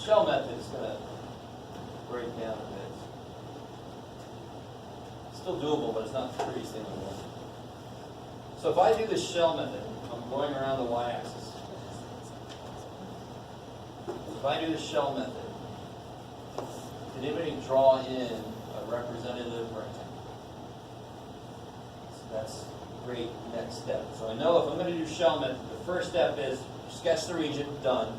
shell method is going to break down a bit. Still doable, but it's not pretty anymore. So if I do the shell method, I'm going around the y-axis. If I do the shell method, did anybody draw in a representative rectangle? So that's a great next step. So I know if I'm going to do shell method, the first step is sketch the region, done,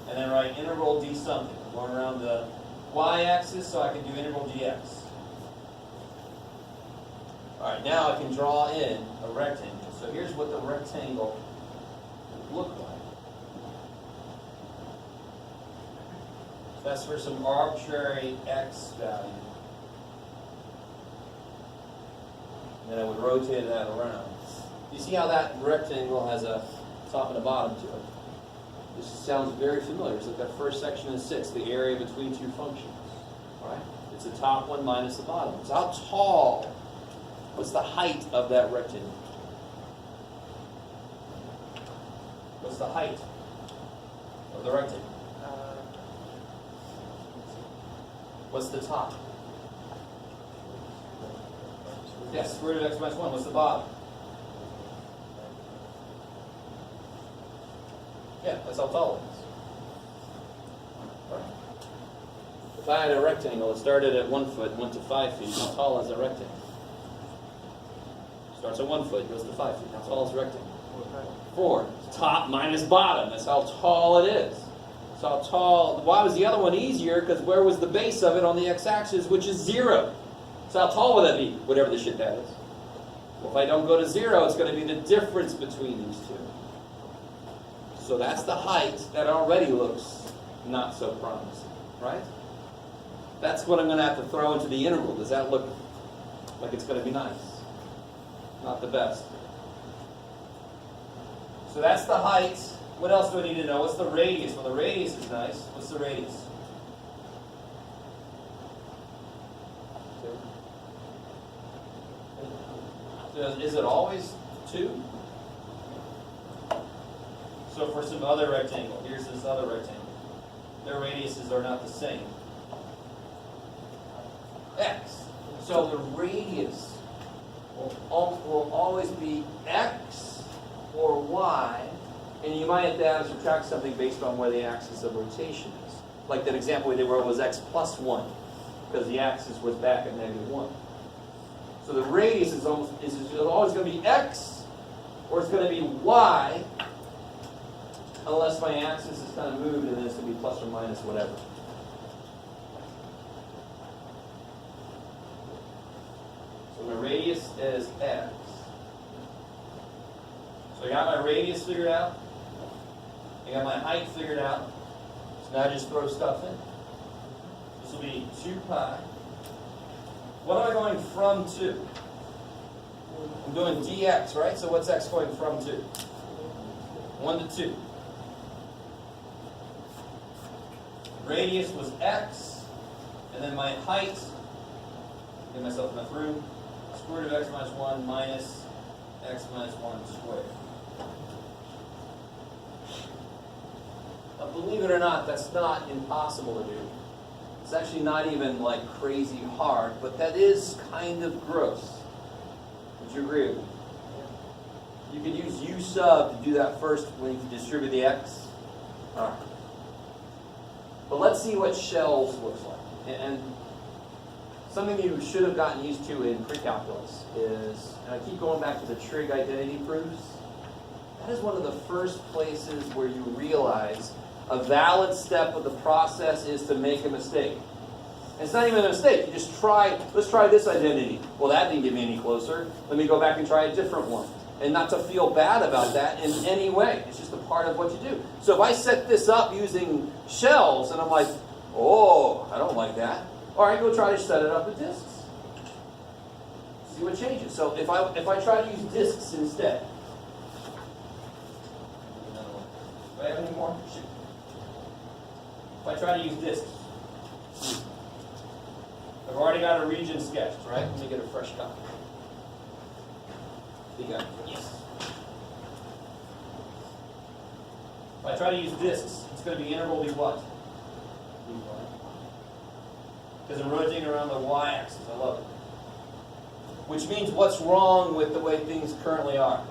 and then write integral d something. I'm going around the y-axis, so I can do integral dx. All right, now I can draw in a rectangle. So here's what the rectangle would look like. That's for some arbitrary x value. And then I would rotate that around. You see how that rectangle has a top and a bottom to it? This sounds very familiar. It's like that first section in 6, the area between two functions. Right? It's the top one minus the bottom. So how tall? What's the height of that rectangle? What's the height of the rectangle? What's the top? Yes, square root of x minus 1. What's the bottom? Yeah, that's how tall it is. Right. If I had a rectangle, it started at 1 foot, went to 5 feet, how tall is a rectangle? Starts at 1 foot, goes to 5 feet. How tall is a rectangle? 4. Top minus bottom. That's how tall it is. That's how tall. Why was the other one easier? Because where was the base of it on the x-axis, which is 0? So how tall would that be? Whatever the shit that is. Well, if I don't go to 0, it's going to be the difference between these two. So that's the height that already looks not so promising, right? That's what I'm going to have to throw into the integral. Does that look like it's going to be nice? Not the best. So that's the height. What else do I need to know? What's the radius? Well, the radius is nice. What's the radius? 2. Is it always 2? So for some other rectangle, here's this other rectangle. Their radiuses are not the same. X. So the radius will always be x or y, and you might have to add or subtract something based on where the axis of rotation is. Like that example we did where it was x plus 1, because the axis was back at -1. So the radius is always going to be x, or it's going to be y, unless my axis is kind of moved, and then it's going to be plus or minus whatever. So my radius is x. So I got my radius figured out. I got my height figured out. So now I just throw stuff in. This will be 2 pi. What am I going from to? I'm doing dx, right? So what's x going from to? 1 to 2. Radius was x, and then my height, get myself enough room, square root of x minus 1 minus x minus 1 squared. Now, believe it or not, that's not impossible to do. It's actually not even like crazy hard, but that is kind of gross. Would you agree with me? You could use u sub to do that first when you distribute the x. All right. But let's see what shells looks like. And something you should have gotten used to in pre-calculus is, and I keep going back to the trig identity proofs, that is one of the first places where you realize a valid step of the process is to make a mistake. And it's not even a mistake. You just try, let's try this identity. Well, that didn't get me any closer. Let me go back and try a different one. And not to feel bad about that in any way. It's just a part of what you do. So if I set this up using shells, and I'm like, oh, I don't like that. All right, go try to set it up with discs. See what changes. So if I try to use discs instead. Do I have any more? Shoot. If I try to use discs. I've already got a region sketched, right? Let me get a fresh copy. You got it? Yes. If I try to use discs, it's going to be integral be what? Because I'm rotating around the y-axis. I love it. Which means what's wrong with the way things currently are?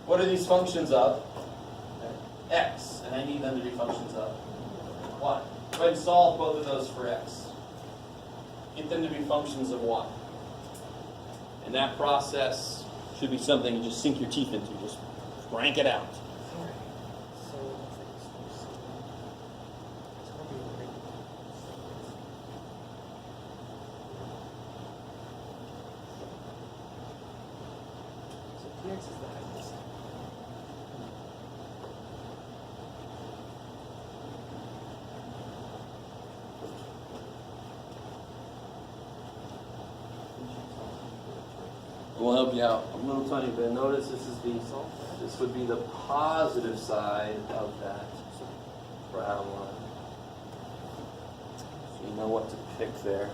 What are these functions of? X. And I need them to be functions of y. Go ahead and solve both of those for x. Get them to be functions of y. And that process should be something you just sink your teeth into. Just crank it out. We'll help you out a little tiny bit. Notice this would be the positive side of that brown line. So you know what to pick there.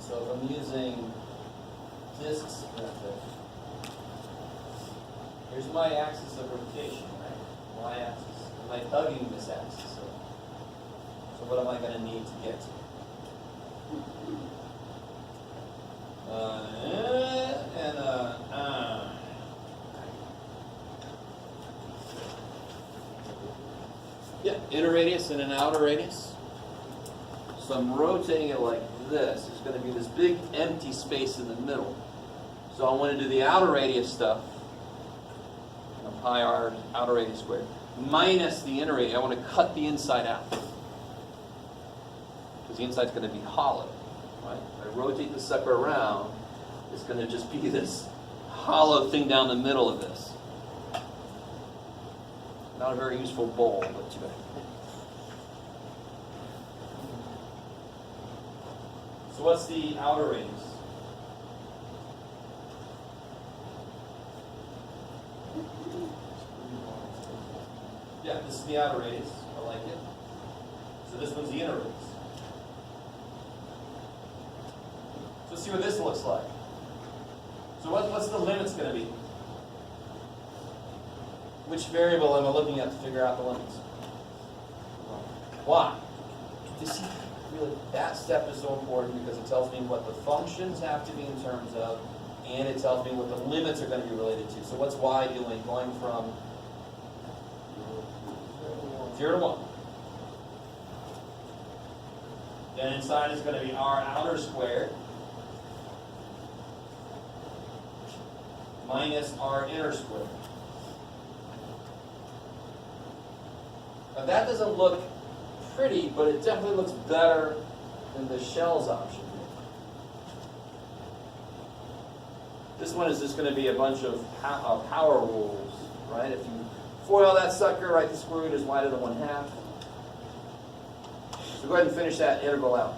So if I'm using disks method, here's my axis of rotation, right? Y-axis. Am I hugging this axis? So what am I going to need to get to? Yeah, inner radius and an outer radius. So I'm rotating it like this. There's going to be this big empty space in the middle. So I want to do the outer radius stuff, pi r outer radius squared, minus the inner radius. I want to cut the inside out. Because the inside's going to be hollow. Right? If I rotate the sucker around, it's going to just be this hollow thing down the middle of this. Not a very useful bowl, but too bad. So what's the outer radius? Yeah, this is the outer radius. I like it. So this one's the inner radius. So let's see what this looks like. So what's the limits going to be? Which variable am I looking at to figure out the limits? Why? This, really, that step is so important because it tells me what the functions have to be in terms of, and it tells me what the limits are going to be related to. So what's y doing? Going from 0 to 1. Then inside is going to be r outer squared minus r inner squared. Now that doesn't look pretty, but it definitely looks better than the shells option. This one is just going to be a bunch of power rules, right? If you FOIL that sucker, write the square root as y to the 1/2. So go ahead and finish that integral out.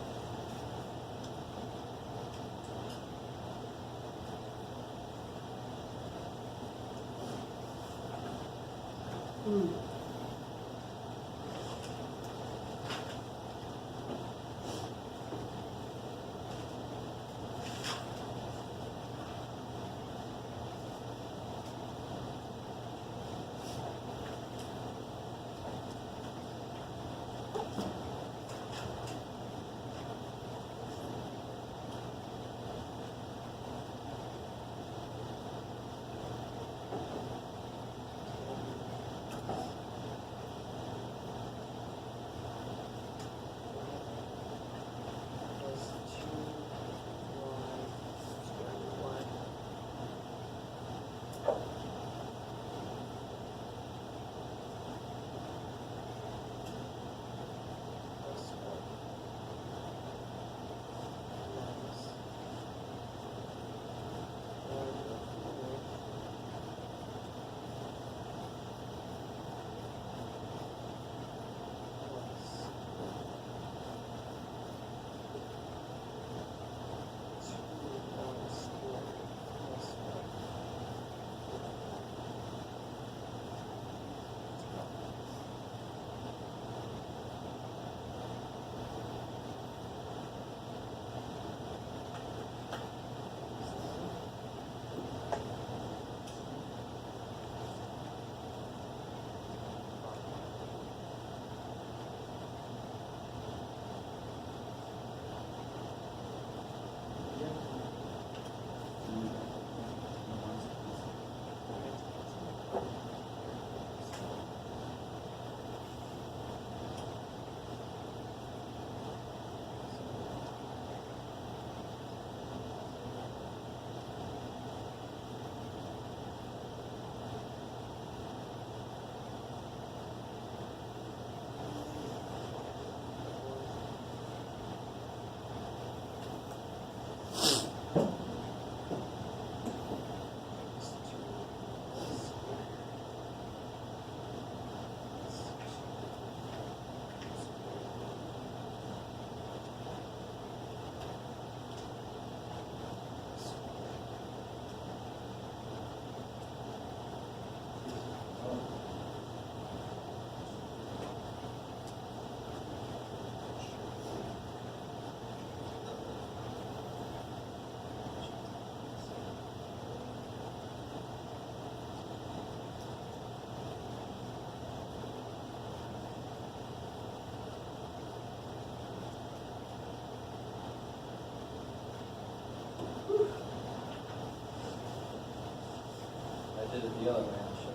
the other way. I'll show you.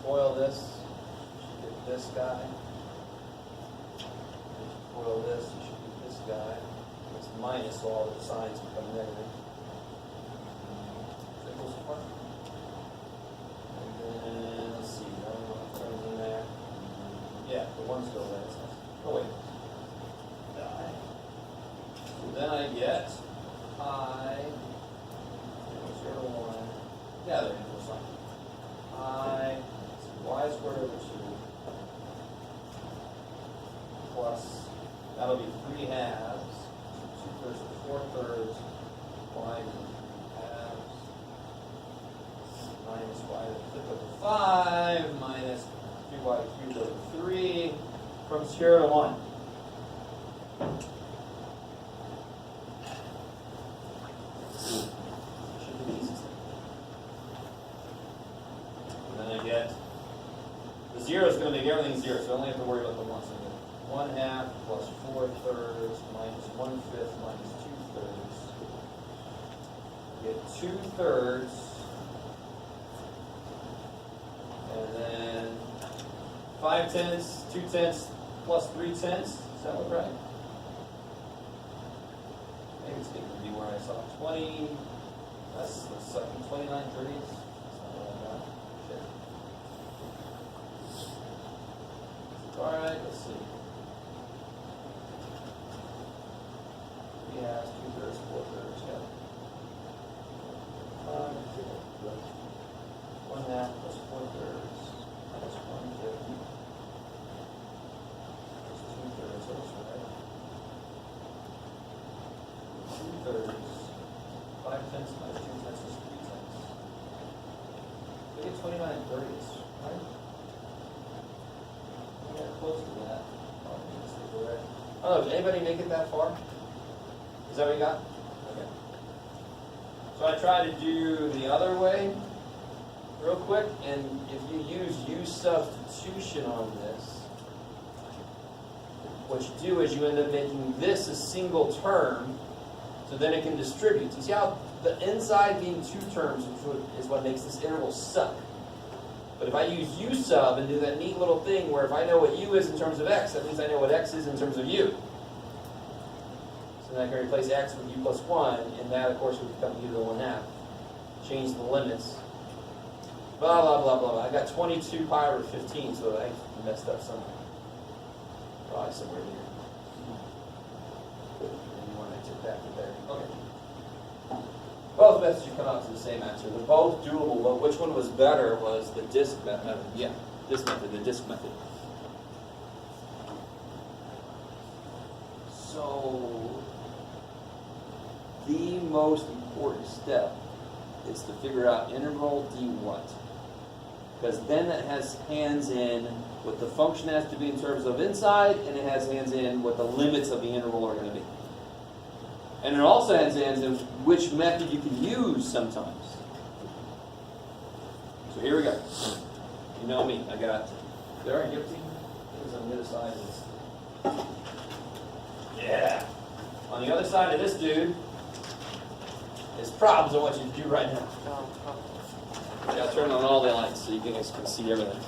Foil this, you should get this guy. Foil this, you should get this guy. It's minus, so all the signs become negative. Equals 1. And then, let's see, I don't know what turns in there. Yeah, the 1's still there. Oh, wait. Die. So then I get I, 0, 1. Yeah, they're equal sign. I, y squared over 2 plus, that'll be 3 halves, 2 thirds to 4 thirds, y halves, minus y to the fifth over 5, minus 3y cubed over 3, from 0 to 1. Should be easy. And then I get, the 0 is going to make everything 0, so I only have to worry about the 1. So I get 1/2 plus 4 thirds minus 1/5 minus 2 thirds. I get 2 thirds. And then 5 tenths, 2 tenths plus 3 tenths. Does that look right? Maybe it's going to be where I saw 20. That's the second 29 thirties. Alright, let's see. 3 halves, 2 thirds, 4 thirds, yeah. 1/2 plus 4 thirds minus 1/5 plus 2 thirds, that's right. 2 thirds, 5 tenths minus 2 tenths is 3 tenths. We get 29 thirties, right? Yeah, close to that. Oh, did anybody make it that far? Is that what you got? Okay. So I try to do the other way real quick, and if you use U substitution on this, what you do is you end up making this a single term, so then it can distribute. You see how the inside being 2 terms is what makes this interval suck. But if I use U sub and do that neat little thing where if I know what U is in terms of X, that means I know what X is in terms of U. So then I can replace X with U plus 1, and that, of course, would become U to the 1/2. Change the limits. Blah, blah, blah, blah, blah. I got 22 pi over 15, so I messed up somewhere. Probably somewhere here. Maybe when I took that to there. Okay. Both methods should come out to the same answer. They're both doable, but which one was better was the disk method. Yeah, this method, the disk method. So, the most important step is to figure out interval d what. Because then it has hands in what the function has to be in terms of inside, and it has hands in what the limits of the interval are going to be. And it also has hands in which method you can use sometimes. So here we go. You know me, I got there are guilty. Things on the other side of this. Yeah. On the other side of this dude is problems I want you to do right now. I'll turn on all the lights so you guys can see everything.